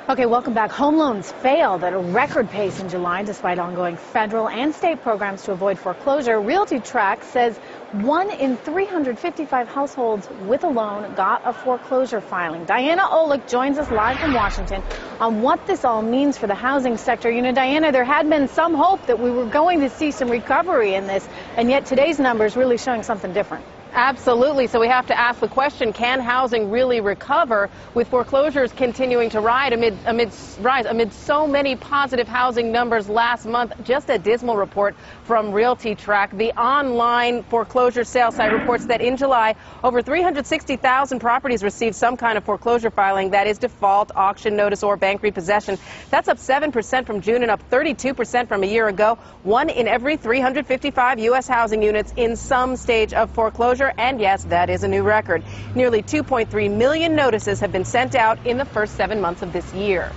Okay, welcome back. Home loans failed at a record pace in July despite ongoing federal and state programs to avoid foreclosure. Realty Track says 1 in 355 households with a loan got a foreclosure filing. Diana Olick joins us live from Washington on what this all means for the housing sector. You know, Diana, there had been some hope that we were going to see some recovery in this, and yet today's numbers really showing something different. Absolutely. So we have to ask the question, can housing really recover with foreclosures continuing to rise amid so many positive housing numbers last month? Just a dismal report from Realty Track. The online foreclosure sales site reports that in July, over 360,000 properties received some kind of foreclosure filing, that is default, auction notice, or bank repossession. That's up 7% from June and up 32% from a year ago. 1 in every 355 U.S. housing units in some stage of foreclosure. And yes, that is a new record. Nearly 2.3 million notices have been sent out in the first 7 months of this year.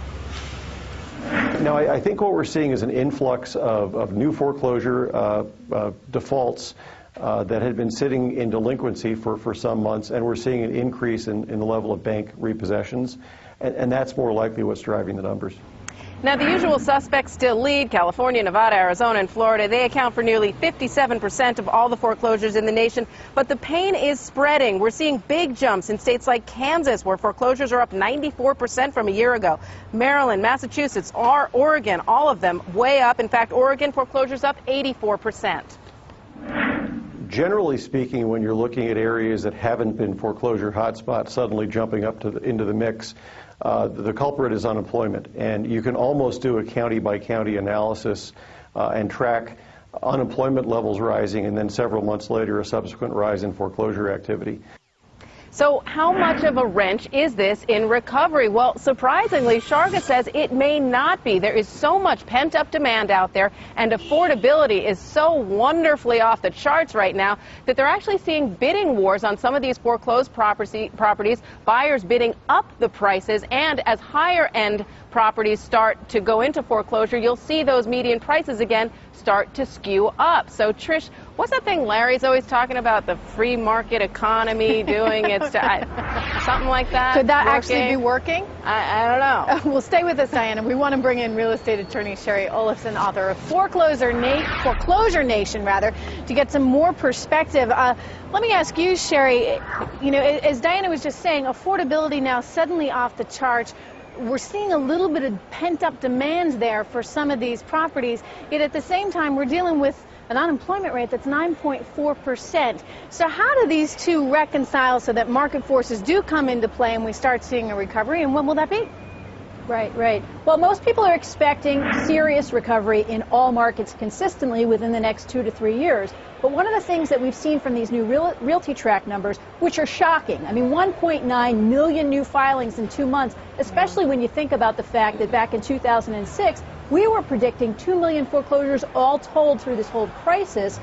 Now, I think what we're seeing is an influx of new foreclosure defaults that had been sitting in delinquency for some months, and we're seeing an increase in the level of bank repossessions, and that's more likely what's driving the numbers. Now, the usual suspects still lead. California, Nevada, Arizona, and Florida. They account for nearly 57% of all the foreclosures in the nation. But the pain is spreading. We're seeing big jumps in states like Kansas, where foreclosures are up 94% from a year ago. Maryland, Massachusetts, Oregon, all of them way up. In fact, Oregon foreclosures up 84%. Generally speaking, when you're looking at areas that haven't been foreclosure hotspots suddenly jumping up into the mix, the culprit is unemployment, and you can almost do a county-by-county analysis and track unemployment levels rising, and then several months later a subsequent rise in foreclosure activity. So how much of a wrench is this in recovery? Well, surprisingly, Sharga says it may not be. There is so much pent-up demand out there, and affordability is so wonderfully off the charts right now that they're actually seeing bidding wars on some of these foreclosed properties, buyers bidding up the prices, and as higher-end properties start to go into foreclosure, you'll see those median prices again start to skew up. So, Trish, what's that thing Larry's always talking about, the free market economy doing its something like that? Could that actually be working? I don't know. Well, stay with us, Diana. We want to bring in real estate attorney Shari Olefson, author of Foreclosure Nation, to get some more perspective. Let me ask you, Shari, you know, as Diana was just saying, affordability now suddenly off the charts. We're seeing a little bit of pent-up demand there for some of these properties, yet at the same time we're dealing with an unemployment rate that's 9.4%. So how do these two reconcile so that market forces do come into play and we start seeing a recovery, and when will that be? Right. Well, most people are expecting serious recovery in all markets consistently within the next 2 to 3 years. But one of the things that we've seen from these new Realty Track numbers, which are shocking, I mean, 1.9 million new filings in 2 months, especially when you think about the fact that back in 2006, we were predicting 2 million foreclosures all told through this whole crisis,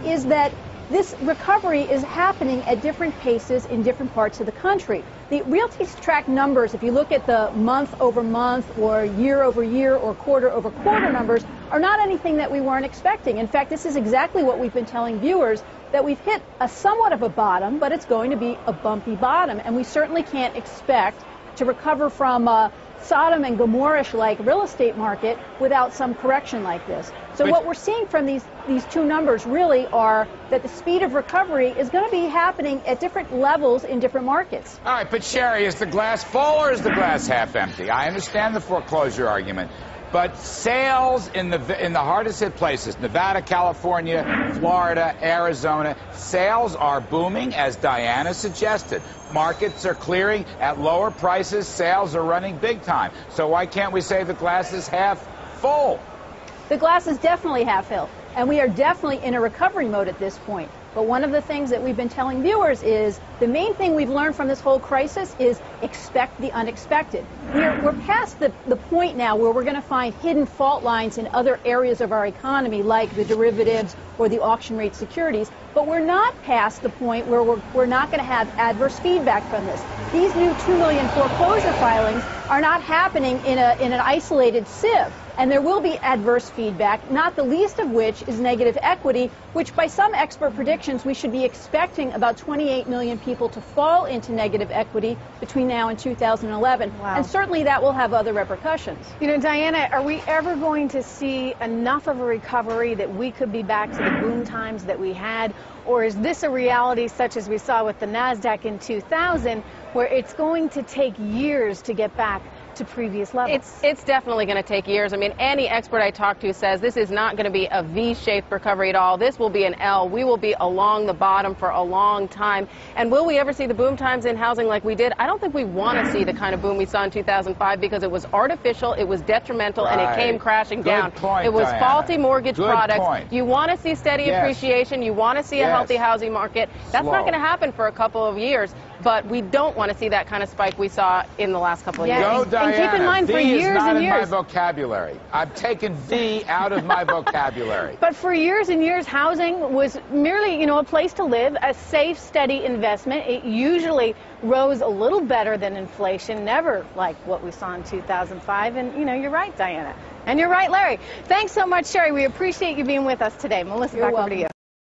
is that this recovery is happening at different paces in different parts of the country. The Realty Track numbers, if you look at the month-over-month or year-over-year or quarter-over-quarter numbers, are not anything that we weren't expecting. In fact, this is exactly what we've been telling viewers, that we've hit a somewhat of a bottom, but it's going to be a bumpy bottom, and we certainly can't expect to recover from Sodom and Gomorrah-like real estate market without some correction like this. So what we're seeing from these two numbers really are that the speed of recovery is going to be happening at different levels in different markets. All right, but Shari, is the glass full or is the glass half empty? I understand the foreclosure argument, but sales in the hardest hit places, Nevada, California, Florida, Arizona, sales are booming, as Diana suggested. Markets are clearing at lower prices. Sales are running big time. So why can't we say the glass is half full? The glass is definitely half full, and we are definitely in a recovery mode at this point. But one of the things that we've been telling viewers is the main thing we've learned from this whole crisis is expect the unexpected. We're past the point now where we're going to find hidden fault lines in other areas of our economy, like the derivatives or the auction rate securities. But we're not past the point where we're not going to have adverse feedback from this. These new 2 million foreclosure filings are not happening in an isolated sieve. and there will be adverse feedback, not the least of which is negative equity, which by some expert predictions we should be expecting about 28 million people to fall into negative equity between now and 2011. Wow. And certainly that will have other repercussions. You know, Diana, are we ever going to see enough of a recovery that we could be back to the boom times that we had? Or is this a reality such as we saw with the NASDAQ in 2000, where it's going to take years to get back to previous levels? It's definitely going to take years. I mean, any expert I talk to says this is not going to be a V-shaped recovery at all. This will be an L. We will be along the bottom for a long time. And will we ever see the boom times in housing like we did? I don't think we want to see the kind of boom we saw in 2005 because it was artificial, it was detrimental, and it came crashing down. Point, it was Diana. faulty mortgage products. Point. You want to see steady appreciation. You want to see a healthy housing market. That's not going to happen for a couple of years. But we don't want to see that kind of spike we saw in the last couple of years. Go, Diana. And keep in mind, for years and years. V is not in my vocabulary. I've taken V out of my vocabulary. But for years and years, housing was merely, you know, a place to live, a safe, steady investment. It usually rose a little better than inflation, never like what we saw in 2005. And, you know, you're right, Diana. And you're right, Larry. Thanks so much, Shari. We appreciate you being with us today. Melissa, back over to you.